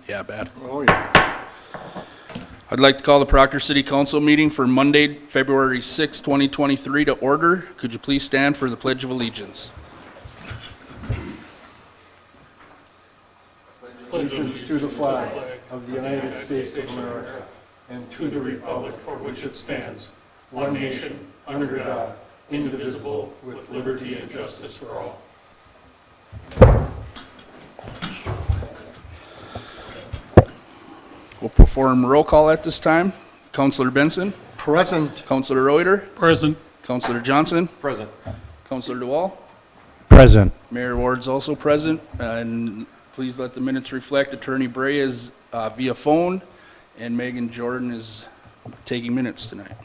Yeah, bad. Oh, yeah. I'd like to call the Proctor City Council meeting for Monday, February 6, 2023 to order. Could you please stand for the Pledge of Allegiance? Allegiance to the flag of the United States of America and to the republic for which it stands, one nation, under God, indivisible, with liberty and justice for all. We'll perform roll call at this time. Councilor Benson, Present. Councilor Reuter, Present. Councilor Johnson, Present. Councilor DeWall. Present. Mayor Ward's also present, and please let the minutes reflect Attorney Bray is via phone, and Megan Jordan is taking minutes tonight.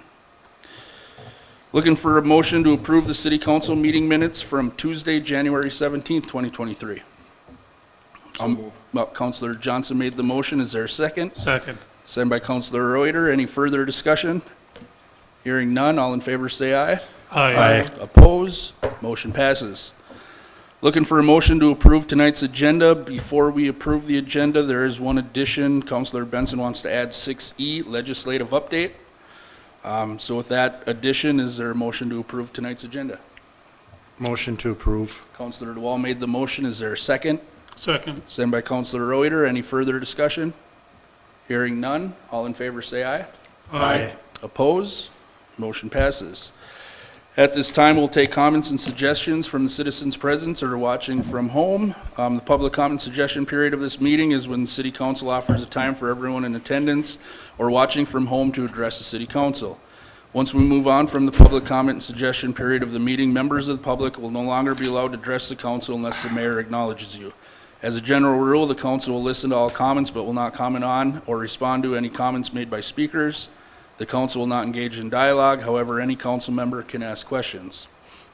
Looking for a motion to approve the City Council meeting minutes from Tuesday, January 17th, 2023. Well, Councilor Johnson made the motion. Is there a second? Second. Second by Councilor Reuter. Any further discussion? Hearing none, all in favor say aye. Aye. Oppose? Motion passes. Looking for a motion to approve tonight's agenda. Before we approve the agenda, there is one addition. Councilor Benson wants to add 6E, legislative update. So with that addition, is there a motion to approve tonight's agenda? Motion to approve. Councilor DeWall made the motion. Is there a second? Second. Second by Councilor Reuter. Any further discussion? Hearing none, all in favor say aye. Aye. Oppose? Motion passes. At this time, we'll take comments and suggestions from the citizens present or watching from home. The public comment suggestion period of this meeting is when the City Council offers a time for everyone in attendance or watching from home to address the City Council. Once we move on from the public comment and suggestion period of the meeting, members of the public will no longer be allowed to address the council unless the mayor acknowledges you. As a general rule, the council will listen to all comments but will not comment on or respond to any comments made by speakers. The council will not engage in dialogue. However, any council member can ask questions.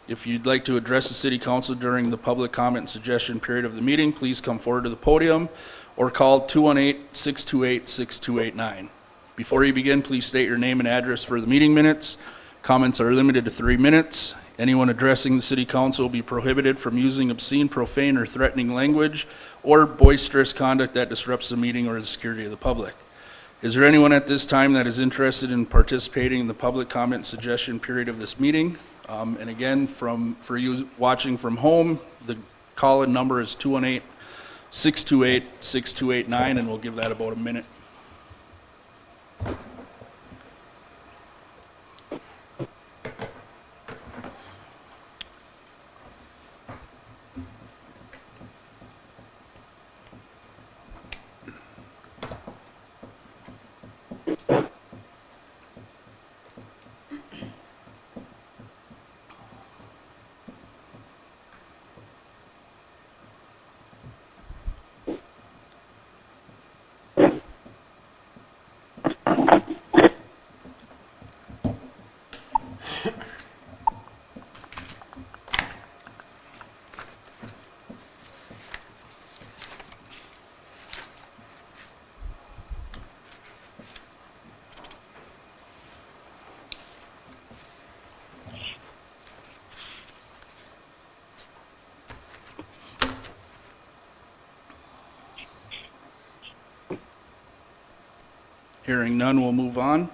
If you'd like to address the City Council during the public comment and suggestion period of the meeting, please come forward to the podium or call 218-628-6289. Before you begin, please state your name and address for the meeting minutes. Comments are limited to 3 minutes. Anyone addressing the City Council will be prohibited from using obscene, profane, or threatening language or boisterous conduct that disrupts the meeting or the security of the public. Is there anyone at this time that is interested in participating in the public comment and suggestion period of this meeting? And again, for you watching from home, the call-in number is 218-628-6289, and we'll give that about a minute. Hearing none, we'll move on.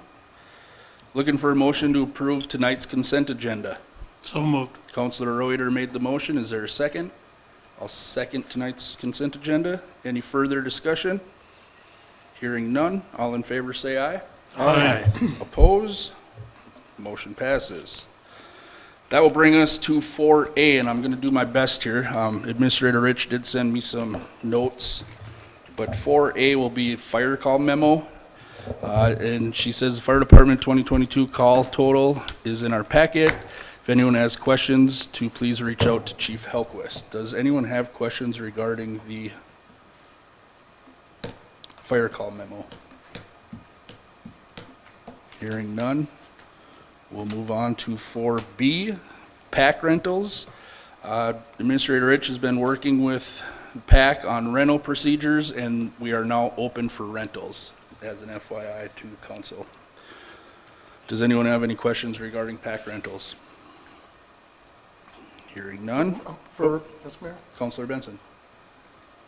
Looking for a motion to approve tonight's consent agenda. So moved. Councilor Reuter made the motion. Is there a second? I'll second tonight's consent agenda. Any further discussion? Hearing none, all in favor say aye. Aye. Oppose? Motion passes. That will bring us to 4A, and I'm going to do my best here. Administrator Rich did send me some notes, but 4A will be fire call memo. And she says the fire department 2022 call total is in our packet. If anyone has questions, to please reach out to Chief Helquist. Does anyone have questions regarding the fire call memo? Hearing none, we'll move on to 4B, PAC rentals. Administrator Rich has been working with PAC on rental procedures, and we are now open for rentals. As an FYI to council. Does anyone have any questions regarding PAC rentals? Hearing none. For, yes, Mayor? Councilor Benson.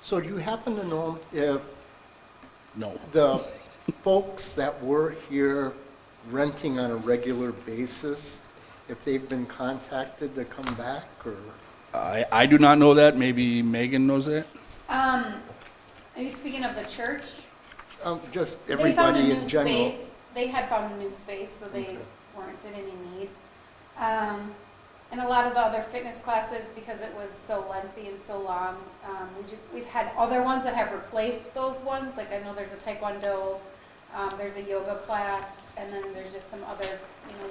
So do you happen to know if No. The folks that were here renting on a regular basis, if they've been contacted to come back, or? I do not know that. Maybe Megan knows that. Are you speaking of the church? Just They found a everybody new in general. space. They had found a new space, so they weren't in any need. And a lot of the other fitness classes, because it was so lengthy and so long, we've had other ones that have replaced those ones. Like I know there's a Taekwondo, there's a yoga class, and then there's just some other,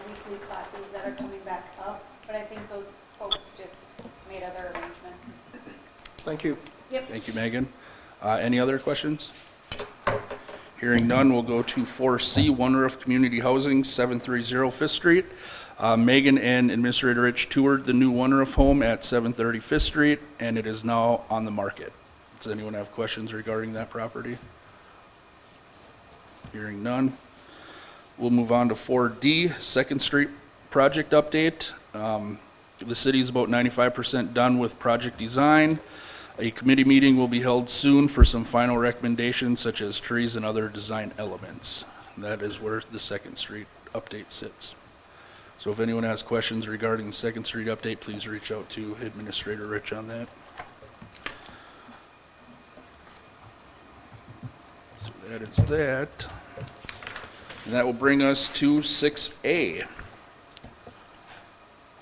weekly classes that are coming back up. But I think those folks just made other arrangements. Thank you. Yep. Thank you, Megan. Any other questions? Hearing none, we'll go to 4C, One Roof Community Housing, 730 Fifth Street. Megan and Administrator Rich toured the new One Roof home at 730 Fifth Street, and it is now on the market. Does anyone have questions regarding that property? Hearing none. We'll move on to 4D, Second Street project update. The city is about 95% done with project design. A committee meeting will be held soon for some final recommendations such as trees and other design elements. That is where the Second Street update sits. So if anyone has questions regarding the Second Street update, please reach out to Administrator Rich on that. So that is that. And that will bring us to 6A.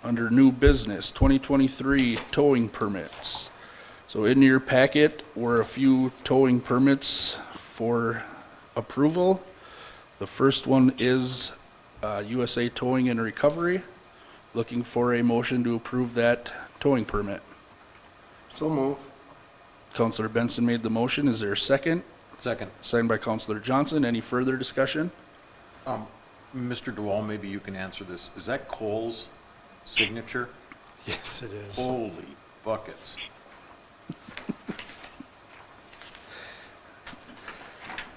Under new business, 2023 towing permits. So in your packet were a few towing permits for approval. The first one is USA Towing and Recovery. Looking for a motion to approve that towing permit. So move. Counselor Benson made the motion. Is there a second? Second. Signed by Counselor Johnson. Any further discussion? Mr. DeWall, maybe you can answer this. Is that Cole's signature? Yes, it is. Holy buckets.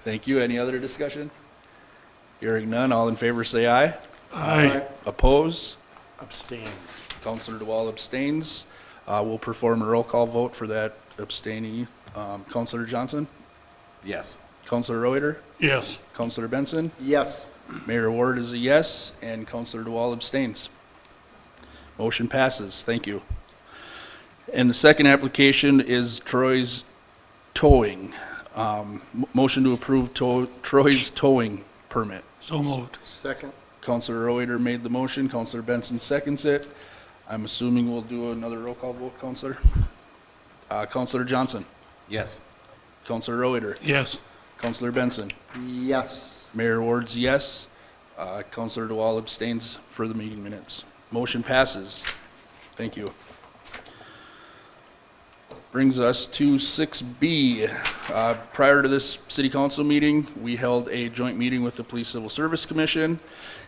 Thank you. Any other discussion? Hearing none, all in favor say aye. Aye. Oppose? Abstain. Counselor DeWall abstains. We'll perform a roll call vote for that abstaining. Counselor Johnson? Yes. Counselor Reuter? Yes. Counselor Benson? Yes. Mayor Ward is a yes, and Counselor DeWall abstains. Motion passes. Thank you. And the second application is Troy's Towing. Motion to approve Troy's Towing permit. So moved. Second. Counselor Reuter made the motion. Counselor Benson seconds it. I'm assuming we'll do another roll call vote, Counselor. Counselor Johnson. Yes. Counselor Reuter. Yes. Counselor Benson. Yes. Mayor Ward's yes. Counselor DeWall abstains for the meeting minutes. Motion passes. Thank you. Brings us to 6B. Prior to this city council meeting, we held a joint meeting with the Police Civil Service Commission,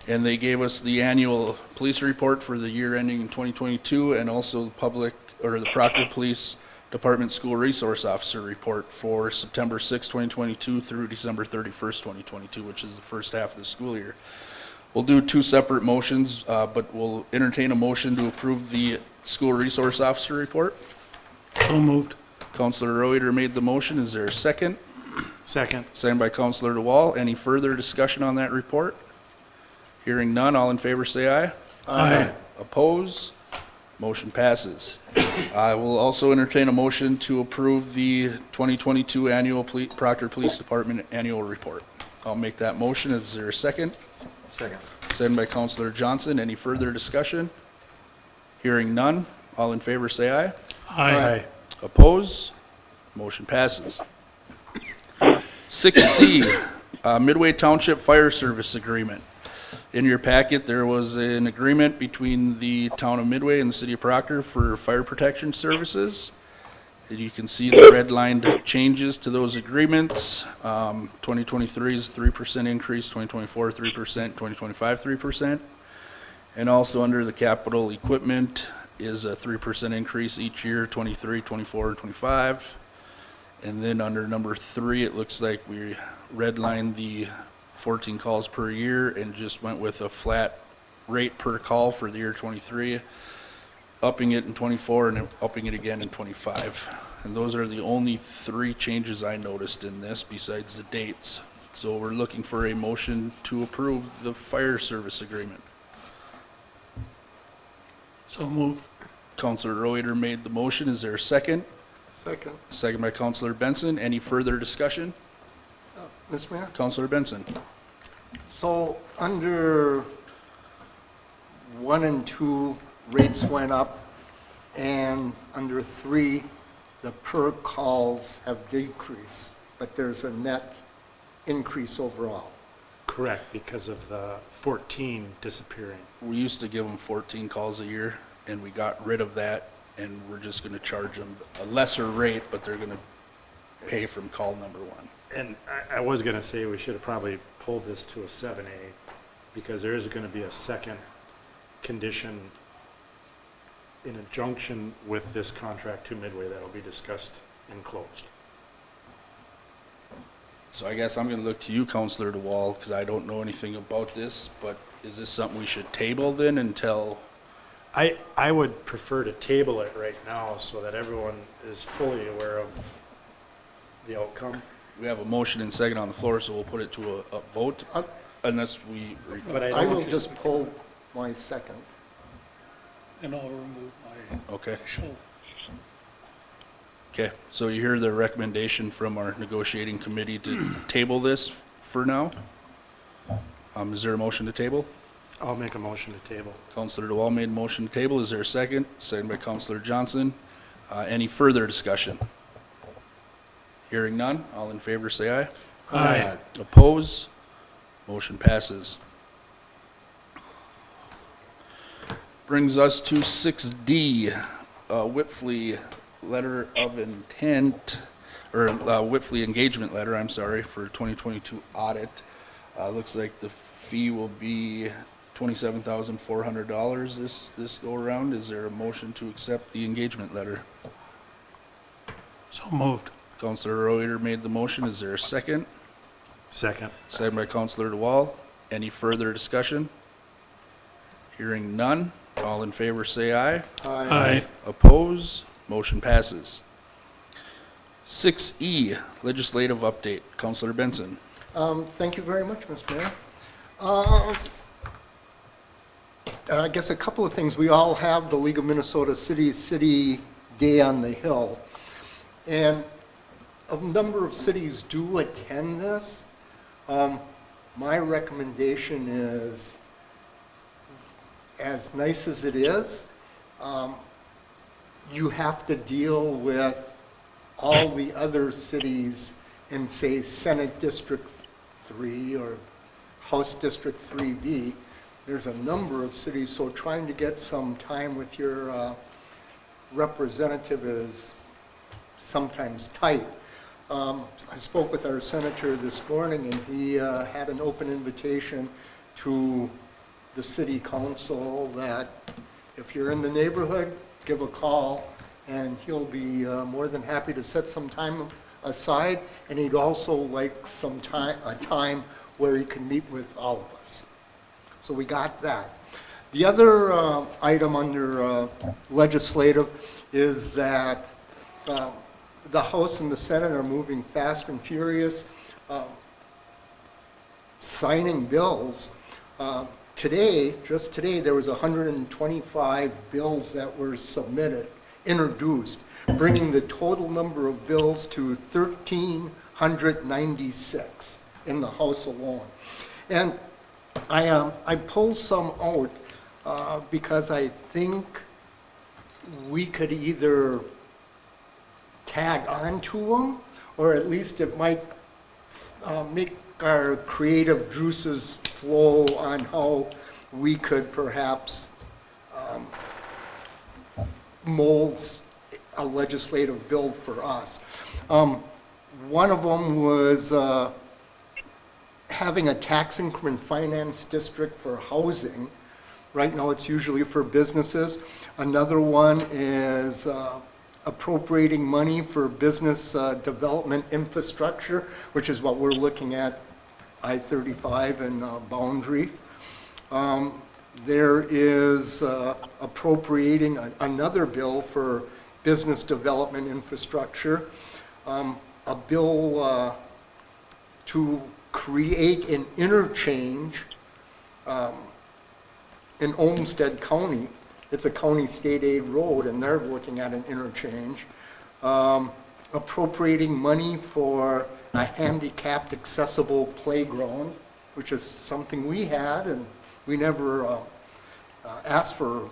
and they gave us the annual police report for the year ending in 2022, and also the Proctor Police Department School Resource Officer report for September 6, 2022 through December 31st, 2022, which is the first half of the school year. We'll do two separate motions, but we'll entertain a motion to approve the School Resource Officer report. So moved. Counselor Reuter made the motion. Is there a second? Second. Signed by Counselor DeWall. Any further discussion on that report? Hearing none, all in favor say aye. Aye. Oppose? Motion passes. I will also entertain a motion to approve the 2022 annual Proctor Police Department annual report. I'll make that motion. Is there a second? Second. Signed by Counselor Johnson. Any further discussion? Hearing none, all in favor say aye. Aye. Oppose? Motion passes. 6C, Midway Township Fire Service Agreement. In your packet, there was an agreement between the town of Midway and the city of Proctor for fire protection services. And you can see the redlined changes to those agreements. 2023 is 3% increase, 2024 3%, 2025 3%. And also under the capital equipment is a 3% increase each year, 23, 24, and 25. And then under number 3, it looks like we redlined the 14 calls per year and just went with a flat rate per call for the year 23. upping it in '24 and upping it again in '25. And those are the only three changes I noticed in this besides the dates. So we're looking for a motion to approve the fire service agreement. So moved. Counselor Reuter made the motion. Is there a second? Second. Second by Counselor Benson. Any further discussion? Mr. Mayor? Counselor Benson. So under 1 and 2, rates went up, and under 3, the per calls have decreased, but there's a net increase overall. Correct, because of the 14 disappearing. We used to give them 14 calls a year, and we got rid of that, and we're just going to charge them a lesser rate, but they're going to pay from call number 1. And I was going to say we should have probably pulled this to a 7A, because there is going to be a second condition in conjunction with this contract to Midway that will be discussed and closed. So I guess I'm going to look to you, Counselor DeWall, because I don't know anything about this, but is this something we should table then until, I would prefer to table it right now so that everyone is fully aware of the outcome. we have a motion and second on the floor, so we'll put it to a vote unless we, But I will just pull my second. And I'll remove my okay. show. Okay, so you hear the recommendation from our negotiating committee to table this for now? Is there a motion to table? I'll make a motion to table. Counselor DeWall made a motion to table. Is there a second? Second by Counselor Johnson. Any further discussion? Hearing none, all in favor say aye. Aye. Oppose? Motion passes. Brings us to 6D, Whipfly letter of intent, or Whipfly engagement letter, I'm sorry, for 2022 audit. Looks like the fee will be $27,400 this go around. Is there a motion to accept the engagement letter? So moved. Counselor Reuter made the motion. Is there a second? Second. Second by Counselor DeWall. Any further discussion? Hearing none. All in favor say aye. Aye. Oppose? Motion passes. 6E, legislative update. Counselor Benson. Thank you very much, Mr. Mayor. I guess a couple of things. We all have the League of Minnesota Cities City Day on the Hill. And a number of cities do attend this. My recommendation is, as nice as it is, you have to deal with all the other cities in, say, Senate District 3 or House District 3B. There's a number of cities, so trying to get some time with your representative is sometimes tight. I spoke with our senator this morning, and he had an open invitation to the city council that if you're in the neighborhood, give a call, and he'll be more than happy to set some time aside, and he'd also like some time, a time where he can meet with all of us. So we got that. The other item under legislative is that the House and the Senate are moving fast and furious, signing bills. Today, just today, there was 125 bills that were submitted, introduced, bringing the total number of bills to 1,396 in the House alone. And I pulled some out because I think we could either tag on to them, or at least it might make our creative juices flow on how we could perhaps mold a legislative bill for us. One of them was having a tax increment finance district for housing. Right now it's usually for businesses. Another one is appropriating money for business development infrastructure, which is what we're looking at, I-35 and Boundary. There is appropriating another bill for business development infrastructure, a bill to create an interchange in Olmsted County. It's a county state aid road, and they're looking at an interchange. Appropriating money for a handicapped accessible playground, which is something we had, and we never asked for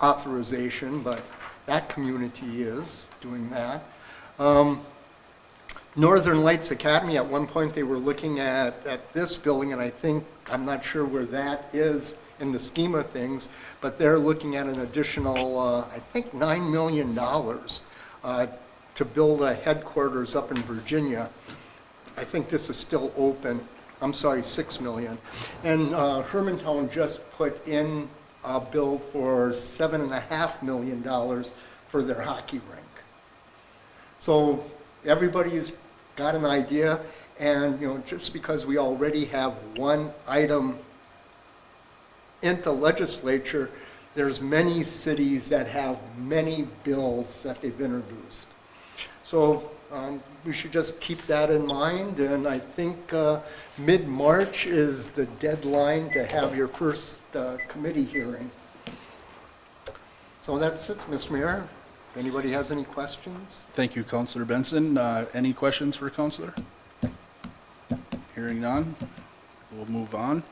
authorization, but that community is doing that. Northern Lights Academy, at one point they were looking at this building, and I'm not sure where that is in the scheme of things, but they're looking at an additional, I think, $9 million to build a headquarters up in Virginia. I think this is still open. I'm sorry, $6 million. And Hermantown just put in a bill for $7.5 million for their hockey rink. So everybody's got an idea, and just because we already have one item in the legislature, there's many cities that have many bills that they've introduced. So we should just keep that in mind, and I think mid-March is the deadline to have your first committee hearing. So that's it, Mr. Mayor. If anybody has any questions? Thank you, Councilor Benson. Any questions for Councilor? Hearing none, we'll move on.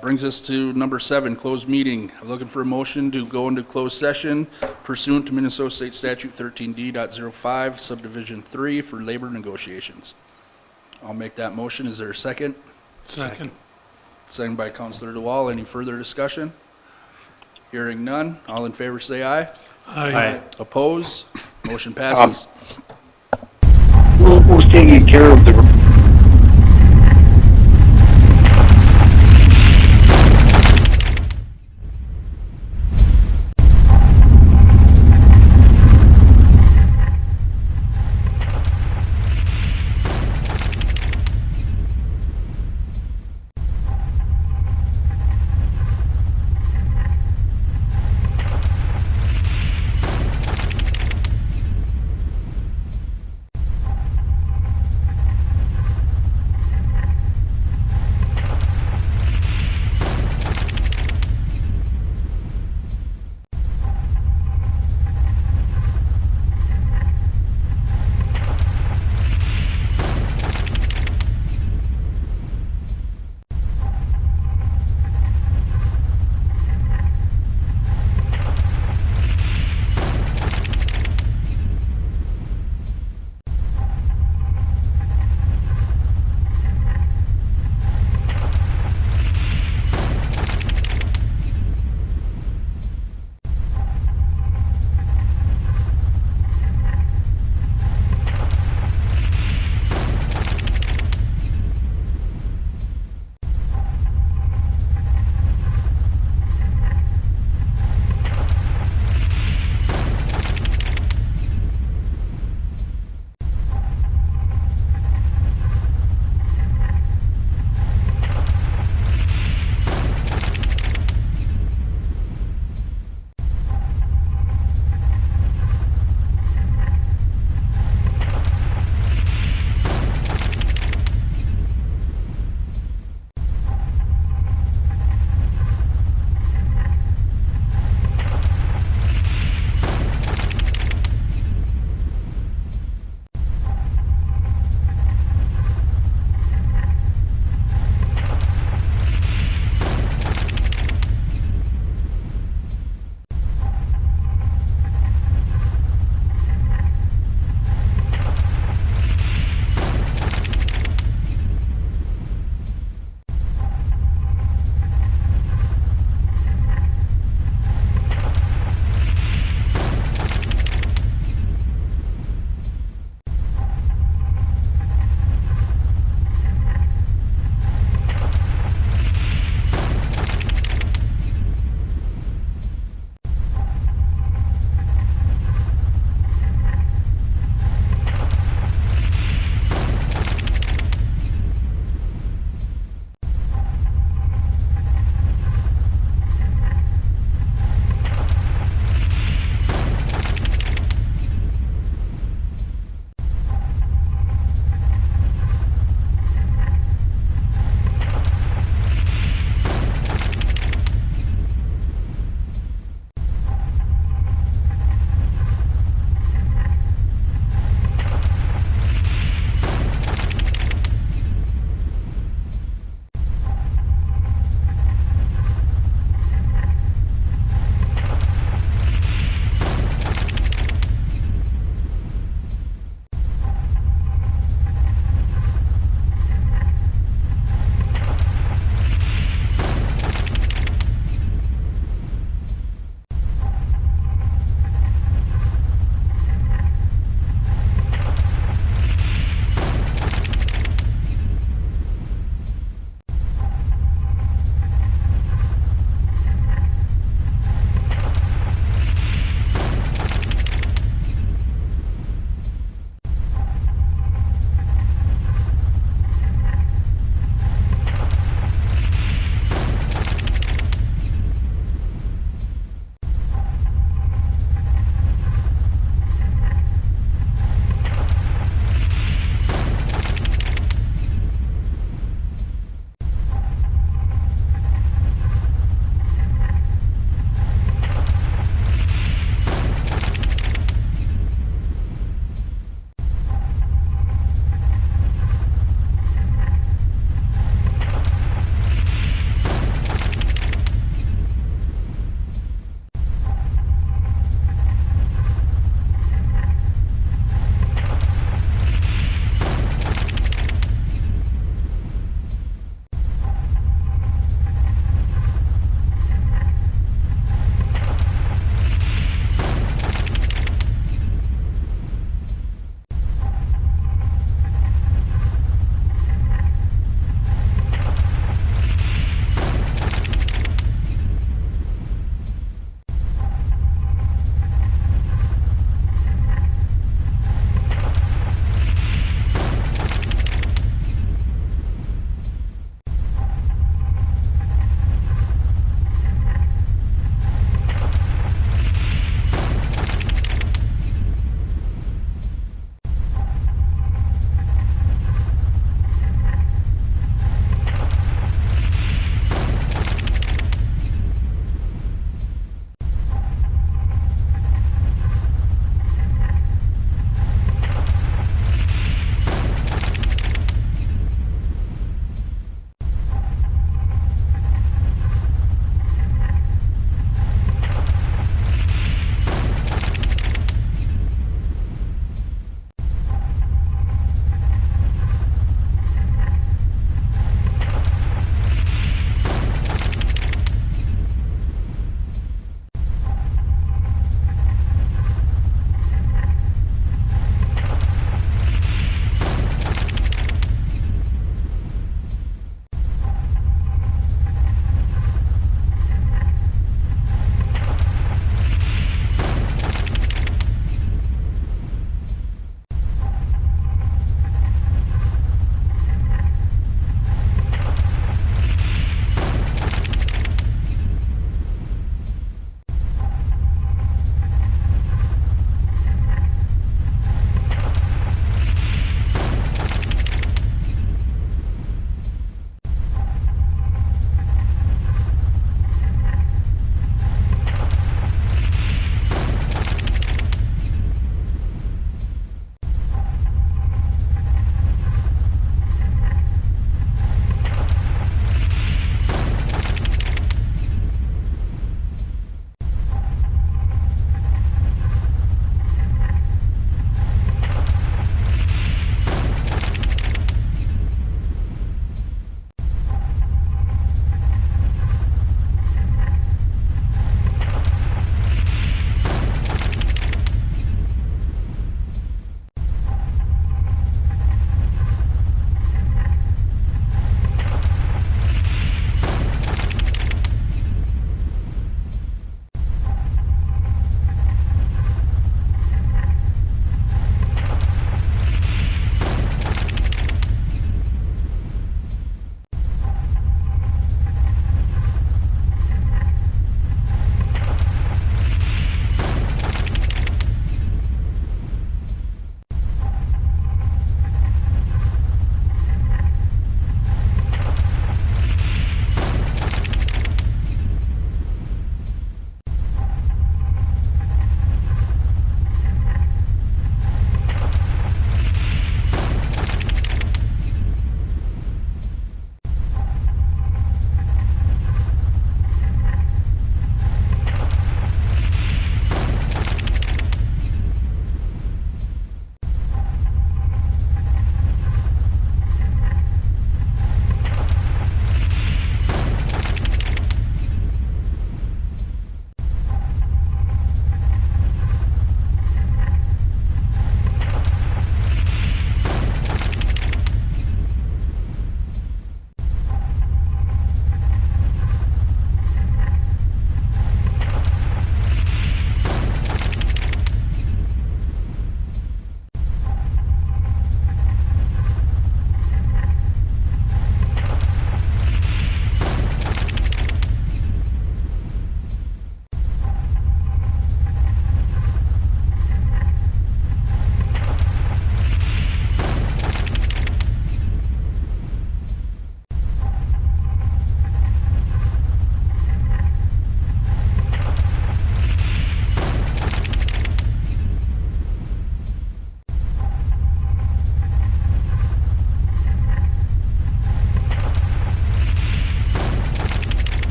Brings us to number 7, closed meeting. I'm looking for a motion to go into closed session pursuant to Minnesota State Statute 13D.05, subdivision 3 for labor negotiations. I'll make that motion. Is there a second? Second. Second by Councilor DeWall. Any further discussion? Hearing none. All in favor say aye. Aye. Oppose? Motion passes. Who's taking care of the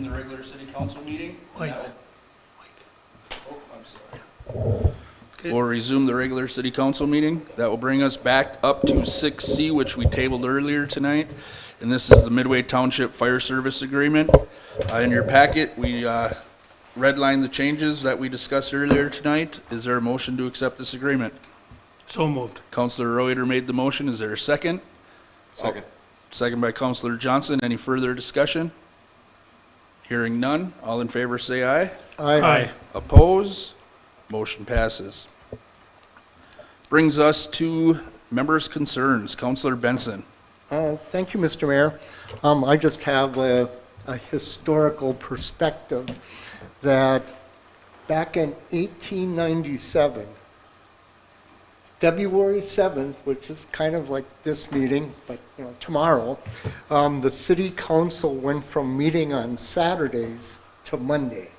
the regular city council meeting. Mike. Oh, I'm sorry. We'll resume the regular city council meeting. That will bring us back up to 6C, which we tabled earlier tonight. And this is the Midway Township Fire Service Agreement. In your packet, we redlined the changes that we discussed earlier tonight. Is there a motion to accept this agreement? So moved. Councilor Reuter made the motion. Is there a second? Second. Second by Councilor Johnson. Any further discussion? Hearing none. All in favor say aye. Aye. Oppose? Motion passes. Brings us to members' concerns. Councilor Benson. Thank you, Mr. Mayor. I just have a historical perspective that back in 1897, February 7th, which is kind of like this meeting, but tomorrow, the city council went from meeting on Saturdays to Monday.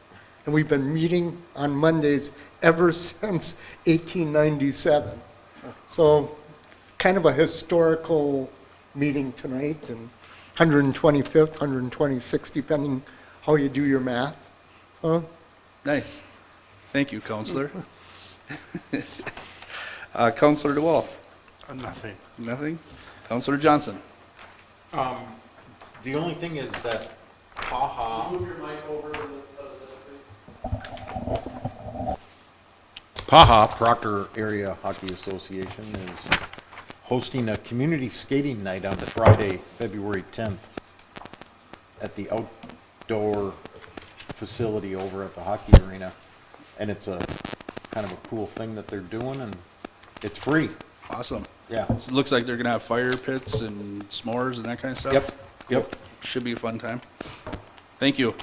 And we've been meeting on Mondays ever since 1897. So kind of a historical meeting tonight, and 125th, 126th, depending how you do your math. Nice. Thank you, Councilor. Councilor DeWall. Nothing. Nothing? Councilor Johnson. The only thing is that PAHA. Move your mic over to PAHA, Proctor Area Hockey Association, is hosting a community skating night on Friday, February 10th at the outdoor facility over at the hockey arena. And it's a kind of a cool thing that they're doing, and it's free. Awesome. Yeah. So it looks like they're gonna have fire pits and s'mores and that kind of stuff? Yep. Should be a fun time. Thank you.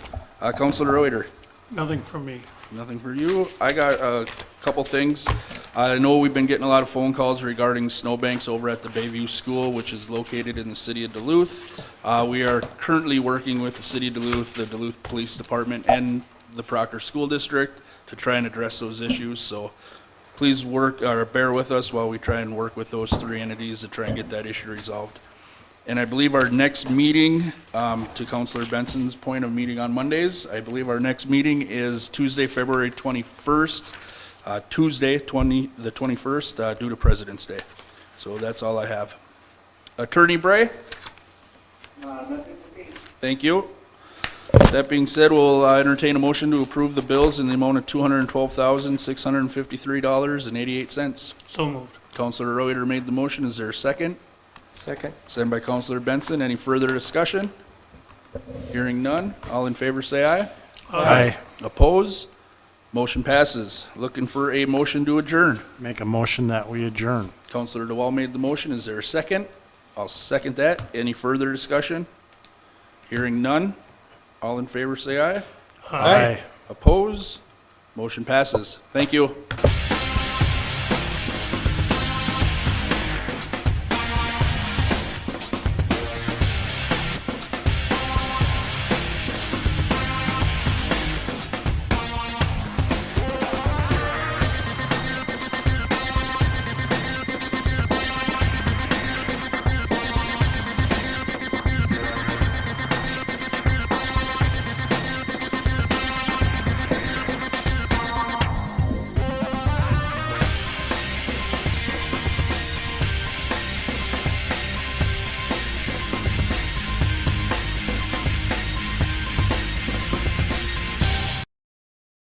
Councilor Reuter. Nothing from me. Nothing for you. I got a couple things. I know we've been getting a lot of phone calls regarding snowbanks over at the Bayview School, which is located in the city of Duluth. We are currently working with the city of Duluth, the Duluth Police Department, and the Proctor School District to try and address those issues. So please bear with us while we try and work with those three entities to try and get that issue resolved. And I believe our next meeting, to Councilor Benson's point of meeting on Mondays, I believe our next meeting is Tuesday, February 21st, the 21st, due to President's Day. So that's all I have. Attorney Bray? Thank you. That being said, we'll entertain a motion to approve the bills in the amount of $212,653.88. So moved. Councilor Reuter made the motion. Is there a second? Second. Second by Councilor Benson. Any further discussion? Hearing none. All in favor say aye. Aye. Oppose? Motion passes. Looking for a motion to adjourn. Make a motion that we adjourn. Councilor DeWall made the motion. Is there a second? I'll second that. Any further discussion? Hearing none. All in favor say aye. Aye. Oppose? Motion passes. Thank you.